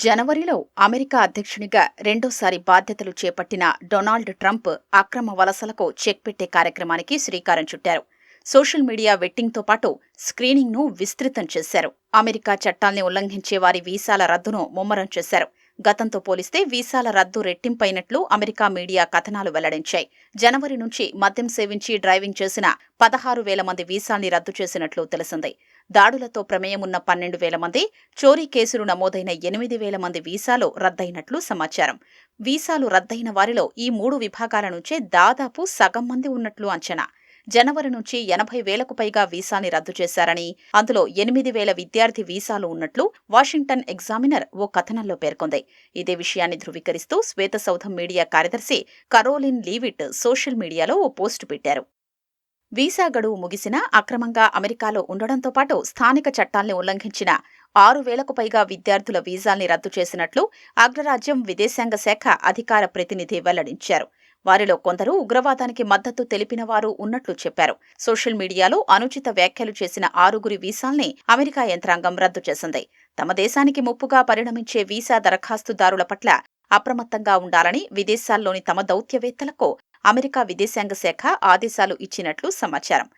జనవరిలో అమెరికా అధ్యక్షునిగా రెండోసారి బాధ్యతలు చేపట్టిన డొనాల్డ్ ట్రంప్ అక్రమ వలసలకు చెక్ పెట్టే కార్యక్రమానికి శ్రీకారం చుట్టారు. సోషల్ మీడియా వెట్టింగ్తో పాటు స్క్రీనింగ్ను విస్తృతం చేశారు. అమెరికా చట్టాల్ని ఉల్లంఘించే వారి వీసాల రద్దును ముమ్మరం చేశారు. గతంతో పోలిస్తే వీసాల రద్దు రెట్టింపైనట్లు అమెరికా మీడియా కథనాలు వెల్లడించాయి. జనవరి నుంచి మద్యం సేవించి డ్రైవింగ్ చేసిన 16,000 మంది వీసాల్ని రద్దు చేసినట్లు తెలిసింది. దాడులతో ప్రమేయమున్న 12,000 మంది, చోరీ కేసులు నమోదైన 8,000 మంది వీసాలు రద్దయినట్లు సమాచారం. వీసాలు రద్దయిన వారిలో ఈ 3 విభాగాల నుంచే దాదాపు సగం మంది ఉన్నట్లు అంచనా. జనవరి నుంచి 80,000కు పైగా వీసాని రద్దు చేశారని, అందులో 8,000 విద్యార్థి వీసాలు ఉన్నట్లు వాషింగ్టన్ ఎగ్జామినర్ ఓ కథనంలో పేర్కొంది. ఇదే విషయాన్ని ధృవీకరిస్తూ శ్వేతసౌధం మీడియా కార్యదర్శి కరోలిన్ లీవిట్ సోషల్ మీడియాలో ఓ పోస్టు పెట్టారు. వీసా గడువు ముగిసినా అక్రమంగా అమెరికాలో ఉండడంతో పాటు స్థానిక చట్టాల్ని ఉల్లంఘించిన 6,000కు పైగా విద్యార్థుల వీసాల్ని రద్దు చేసినట్లు అగ్రరాజ్యం విదేశాంగ శాఖ అధికార ప్రతినిధి వెల్లడించారు. వారిలో కొందరు ఉగ్రవాదానికి మద్దతు తెలిపిన వారు ఉన్నట్లు చెప్పారు. సోషల్ మీడియాలో అనుచిత వ్యాఖ్యలు చేసిన 6 వీసాల్ని అమెరికా యంత్రాంగం రద్దు చేసింది. తమ దేశానికి ముప్పుగా పరిణమించే వీసా దరఖాస్తుదారుల పట్ల అప్రమత్తంగా ఉండాలని విదేశాల్లోని తమ దౌత్యవేత్తలకు అమెరికా విదేశాంగ శాఖ ఆదేశాలు ఇచ్చినట్లు సమాచారం.